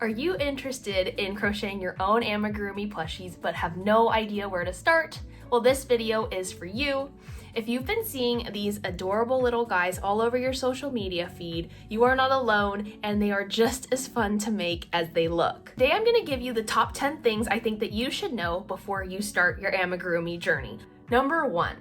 Are you interested in crocheting your own amigurumi plushies but have no idea where to start? Well, this video is for you. If you've been seeing these adorable little guys all over your social media feed, you are not alone, and they are just as fun to make as they look. Today I'm going to give you the top 10 things I think that you should know before you start your amigurumi journey. Number 1,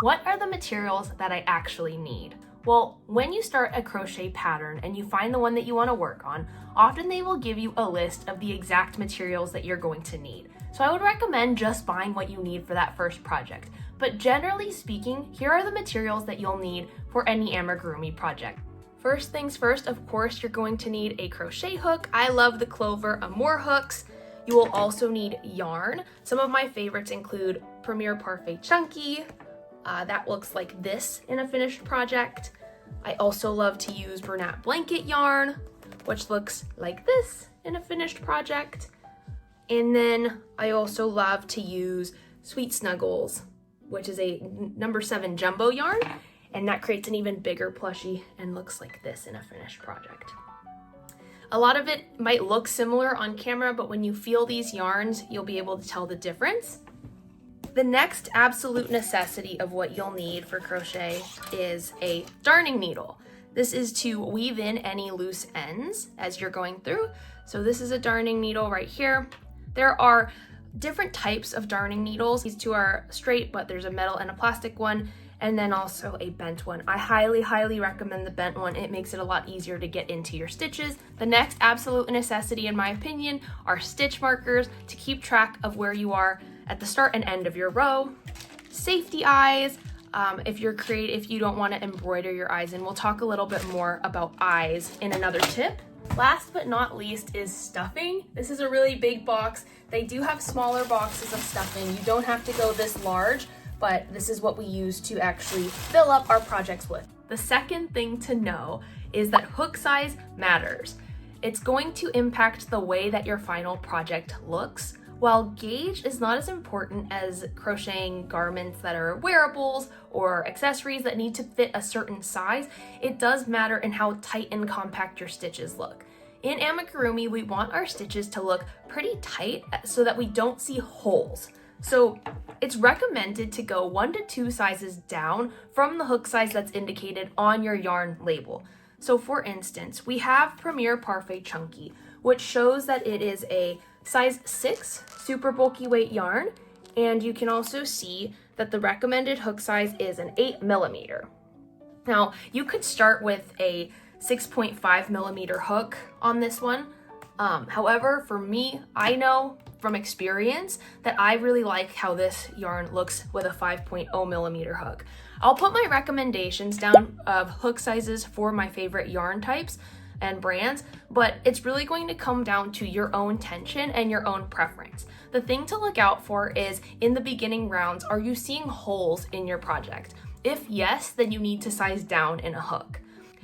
what are the materials that I actually need? Well, when you start a crochet pattern and you find the one that you want to work on, often they will give you a list of the exact materials that you're going to need. So I would recommend just buying what you need for that first project. But generally speaking, here are the materials that you'll need for any amigurumi project. First things first, of course, you're going to need a crochet hook. I love the Clover Amour hooks. You will also need yarn. Some of my favorites include Premier Parfait Chunky. That looks like this in a finished project. I also love to use Bernat blanket yarn, which looks like this in a finished project. And then I also love to use Sweet Snuggles, which is a number 7 jumbo yarn, and that creates an even bigger plushie and looks like this in a finished project. A lot of it might look similar on camera, but when you feel these yarns, you'll be able to tell the difference. The next absolute necessity of what you'll need for crochet is a darning needle. This is to weave in any loose ends as you're going through. So this is a darning needle right here. There are different types of darning needles. These two are straight, but there's a metal and a plastic one, and then also a bent one. I highly recommend the bent one. It makes it a lot easier to get into your stitches. The next absolute necessity, in my opinion, are stitch markers to keep track of where you are at the start and end of your row. Safety eyes, if you don't want to embroider your eyes, and we'll talk a little bit more about eyes in another tip. Last but not least is stuffing. This is a really big box. They do have smaller boxes of stuffing. You don't have to go this large, but this is what we use to actually fill up our projects with. The second thing to know is that hook size matters. It's going to impact the way that your final project looks. While gauge is not as important as crocheting garments that are wearables or accessories that need to fit a certain size, it does matter in how tight and compact your stitches look. In amigurumi, we want our stitches to look pretty tight so that we don't see holes. So it's recommended to go 1 to 2 sizes down from the hook size that's indicated on your yarn label. So for instance, we have Premier Parfait Chunky, which shows that it is a size 6 super bulky weight yarn, and you can also see that the recommended hook size is an 8mm. Now, you could start with a 6.5mm hook on this one. However, for me, I know from experience that I really like how this yarn looks with a 5.0mm hook. I'll put my recommendations down of hook sizes for my favorite yarn types and brands, but it's really going to come down to your own tension and your own preference. The thing to look out for is in the beginning rounds, are you seeing holes in your project? If yes, then you need to size down in a hook.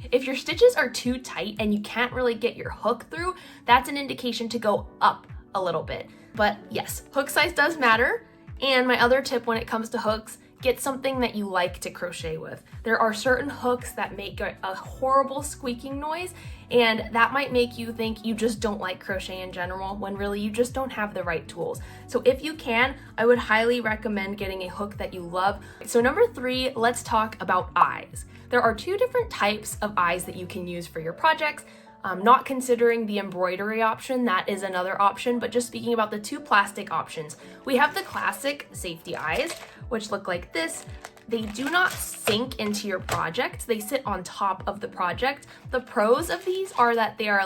If your stitches are too tight and you can't really get your hook through, that's an indication to go up a little bit. But yes, hook size does matter. And my other tip when it comes to hooks, get something that you like to crochet with. There are certain hooks that make a horrible squeaking noise, and that might make you think you just don't like crochet in general, when really you just don't have the right tools. So if you can, I would highly recommend getting a hook that you love. So number 3, let's talk about eyes. There are 2 different types of eyes that you can use for your projects. Not considering the embroidery option, that is another option, but just speaking about the 2 plastic options. We have the classic safety eyes, which look like this. They do not sink into your project. They sit on top of the project. The pros of these are that they are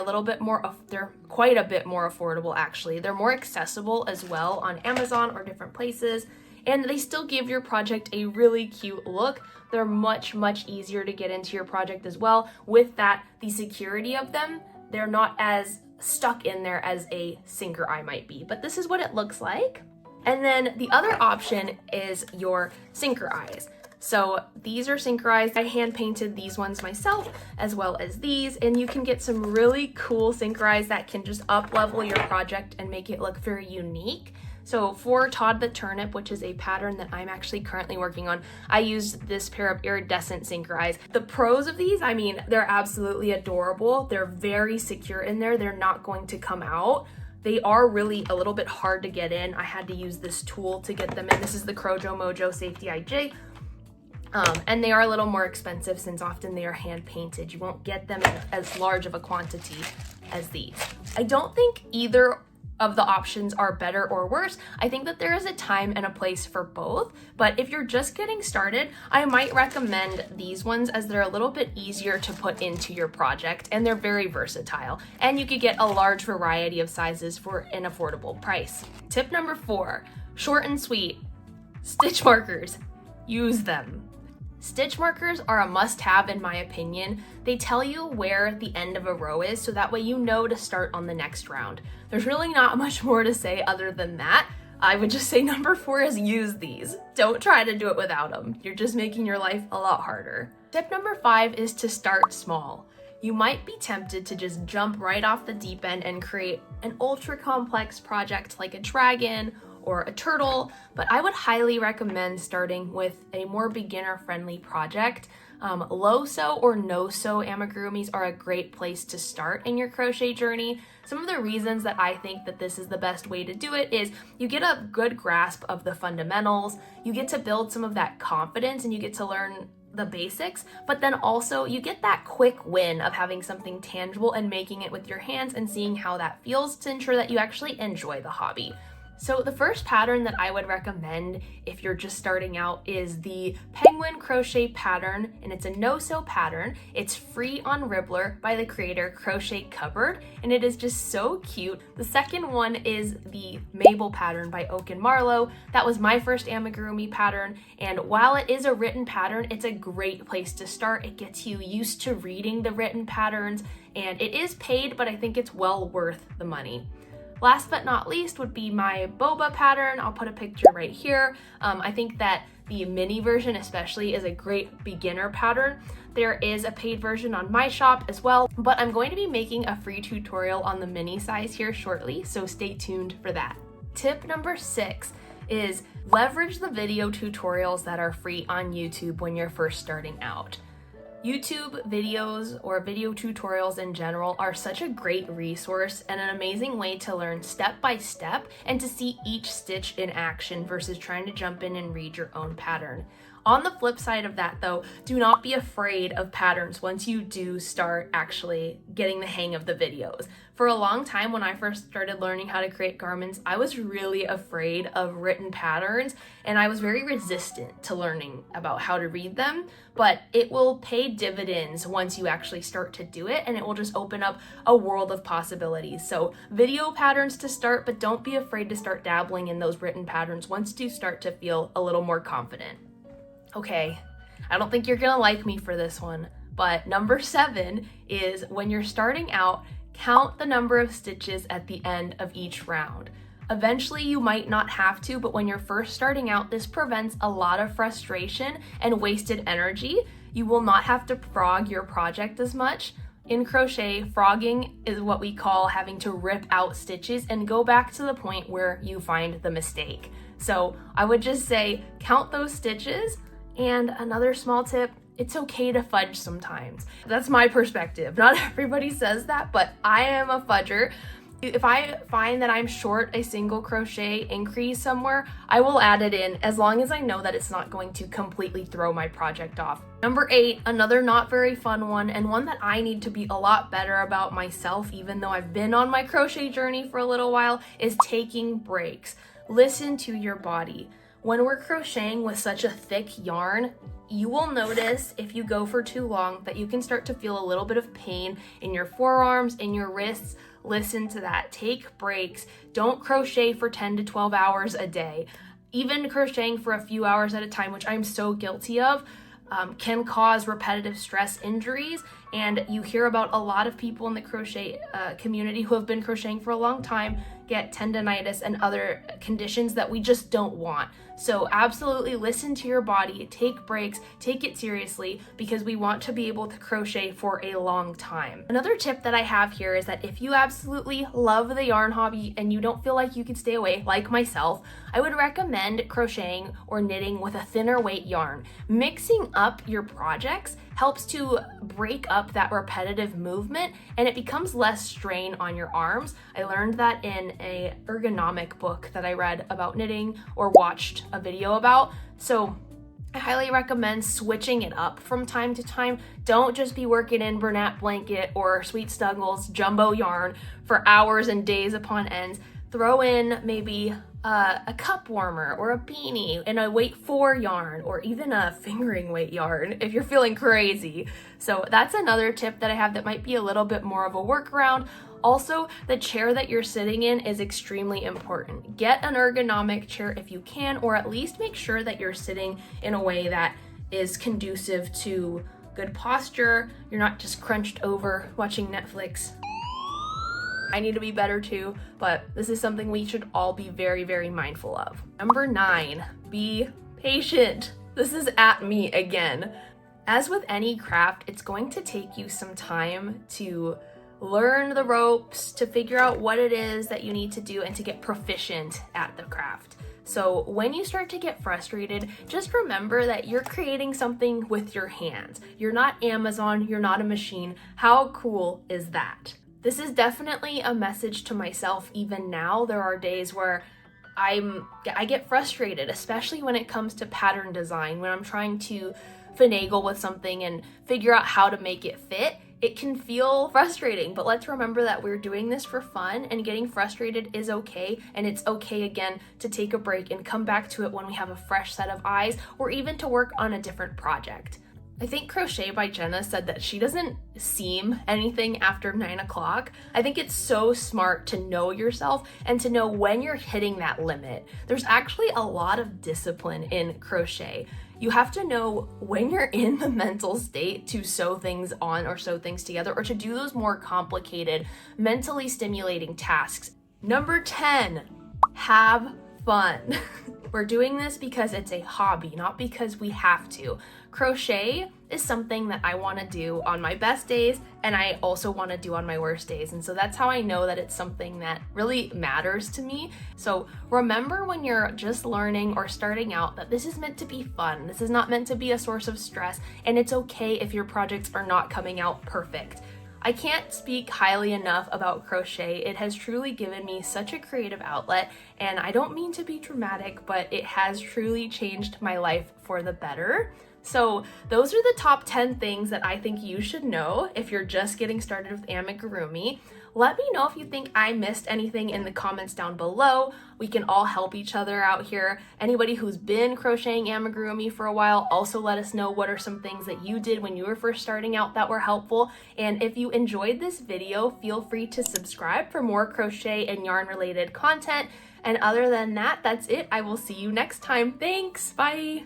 they're quite a bit more affordable actually. They're more accessible as well on Amazon or different places, and they still give your project a really cute look. They're much easier to get into your project as well. With that, the security of them, they're not as stuck in there as a sinker eye might be, but this is what it looks like. And then the other option is your sinker eyes. So these are sinker eyes. I hand painted these ones myself as well as these, and you can get some really cool sinker eyes that can just up level your project and make it look very unique. So for Todd the Turnip, which is a pattern that I'm actually currently working on, I used this pair of iridescent sinker eyes. The pros of these, I mean, they're absolutely adorable. They're very secure in there. They're not going to come out. They are really a little bit hard to get in. I had to use this tool to get them in. This is the Crojo Mojo Safety IJ. And they are a little more expensive since often they are hand painted. You won't get them in as large of a quantity as these. I don't think either of the options are better or worse. I think that there is a time and a place for both, but if you're just getting started, I might recommend these ones as they're a little bit easier to put into your project and they're very versatile, and you could get a large variety of sizes for an affordable price. Tip number 4, short and sweet, stitch markers. Use them. Stitch markers are a must-have in my opinion. They tell you where the end of a row is, so that way you know to start on the next round. There's really not much more to say other than that. I would just say number 4 is use these. Don't try to do it without them. You're just making your life a lot harder. Tip number 5 is to start small. You might be tempted to just jump right off the deep end and create an ultra complex project like a dragon or a turtle, but I would highly recommend starting with a more beginner-friendly project. Low-sew or no-sew amigurumis are a great place to start in your crochet journey. Some of the reasons that I think that this is the best way to do it is you get a good grasp of the fundamentals, you get to build some of that confidence, and you get to learn the basics, but then also you get that quick win of having something tangible and making it with your hands and seeing how that feels to ensure that you actually enjoy the hobby. So the first pattern that I would recommend if you're just starting out is the Penguin Crochet pattern, and it's a no-sew pattern. It's free on Ribbler by the creator Crochet Cupboard, and it is just so cute. The second one is the Mabel pattern by Oak and Marlowe. That was my first amigurumi pattern, and while it is a written pattern, it's a great place to start. It gets you used to reading the written patterns, and it is paid, but I think it's well worth the money. Last but not least would be my boba pattern. I'll put a picture right here. I think that the mini version especially is a great beginner pattern. There is a paid version on my shop as well, but I'm going to be making a free tutorial on the mini size here shortly, so stay tuned for that. Tip number 6 is leverage the video tutorials that are free on YouTube when you're first starting out. YouTube videos or video tutorials in general are such a great resource and an amazing way to learn step by step and to see each stitch in action versus trying to jump in and read your own pattern. On the flip side of that though, do not be afraid of patterns once you do start actually getting the hang of the videos. For a long time when I first started learning how to create garments, I was really afraid of written patterns and I was very resistant to learning about how to read them, but it will pay dividends once you actually start to do it, and it will just open up a world of possibilities. So video patterns to start, but don't be afraid to start dabbling in those written patterns once you start to feel a little more confident. Okay, I don't think you're gonna like me for this one, but number 7 is when you're starting out, count the number of stitches at the end of each round. Eventually you might not have to, but when you're first starting out, this prevents a lot of frustration and wasted energy. You will not have to frog your project as much. In crochet, frogging is what we call having to rip out stitches and go back to the point where you find the mistake. So I would just say count those stitches. And another small tip, it's okay to fudge sometimes. That's my perspective. Not everybody says that, but I am a fudger. If I find that I'm short a single crochet increase somewhere, I will add it in as long as I know that it's not going to completely throw my project off. Number 8, another not very fun one, and one that I need to be a lot better about myself, even though I've been on my crochet journey for a little while, is taking breaks. Listen to your body. When we're crocheting with such a thick yarn, you will notice if you go for too long that you can start to feel a little bit of pain in your forearms, in your wrists. Listen to that. Take breaks. Don't crochet for 10 to 12 hours a day. Even crocheting for a few hours at a time, which I'm so guilty of, can cause repetitive stress injuries. And you hear about a lot of people in the crochet community who have been crocheting for a long time get tendonitis and other conditions that we just don't want. So absolutely listen to your body, take breaks, take it seriously, because we want to be able to crochet for a long time. Another tip that I have here is that if you absolutely love the yarn hobby and you don't feel like you can stay away, like myself, I would recommend crocheting or knitting with a thinner weight yarn. Mixing up your projects helps to break up that repetitive movement and it becomes less strain on your arms. I learned that in a ergonomic book that I read about knitting or watched a video about. So I highly recommend switching it up from time to time. Don't just be working in Bernat blanket or Sweet Snuggles jumbo yarn for hours and days upon ends. Throw in maybe a cup warmer or a beanie and a weight 4 yarn, or even a fingering weight yarn if you're feeling crazy. So that's another tip that I have that might be a little bit more of a workaround. Also, the chair that you're sitting in is extremely important. Get an ergonomic chair if you can, or at least make sure that you're sitting in a way that is conducive to good posture. You're not just crunched over watching Netflix. I need to be better too, but this is something we should all be very, very mindful of. Number 9, be patient. This is at me again. As with any craft, it's going to take you some time to learn the ropes, to figure out what it is that you need to do, and to get proficient at the craft. So when you start to get frustrated, just remember that you're creating something with your hands. You're not Amazon, you're not a machine. How cool is that? This is definitely a message to myself even now. There are days where I get frustrated, especially when it comes to pattern design, when I'm trying to finagle with something and figure out how to make it fit. It can feel frustrating, but let's remember that we're doing this for fun, and getting frustrated is okay, and it's okay again to take a break and come back to it when we have a fresh set of eyes, or even to work on a different project. I think Crochet by Jenna said that she doesn't seam anything after 9 o'clock. I think it's so smart to know yourself and to know when you're hitting that limit. There's actually a lot of discipline in crochet. You have to know when you're in the mental state to sew things on or sew things together, or to do those more complicated, mentally stimulating tasks. Number 10, have fun. We're doing this because it's a hobby, not because we have to. Crochet is something that I want to do on my best days, and I also want to do on my worst days. And so that's how I know that it's something that really matters to me. So remember, when you're just learning or starting out, that this is meant to be fun. This is not meant to be a source of stress, and it's okay if your projects are not coming out perfect. I can't speak highly enough about crochet. It has truly given me such a creative outlet, and I don't mean to be dramatic, but it has truly changed my life for the better. So those are the top 10 things that I think you should know if you're just getting started with amigurumi. Let me know if you think I missed anything in the comments down below. We can all help each other out here. Anybody who's been crocheting amigurumi for a while, also let us know what are some things that you did when you were first starting out that were helpful. And if you enjoyed this video, feel free to subscribe for more crochet and yarn related content. And other than that, that's it. I will see you next time. Thanks. Bye.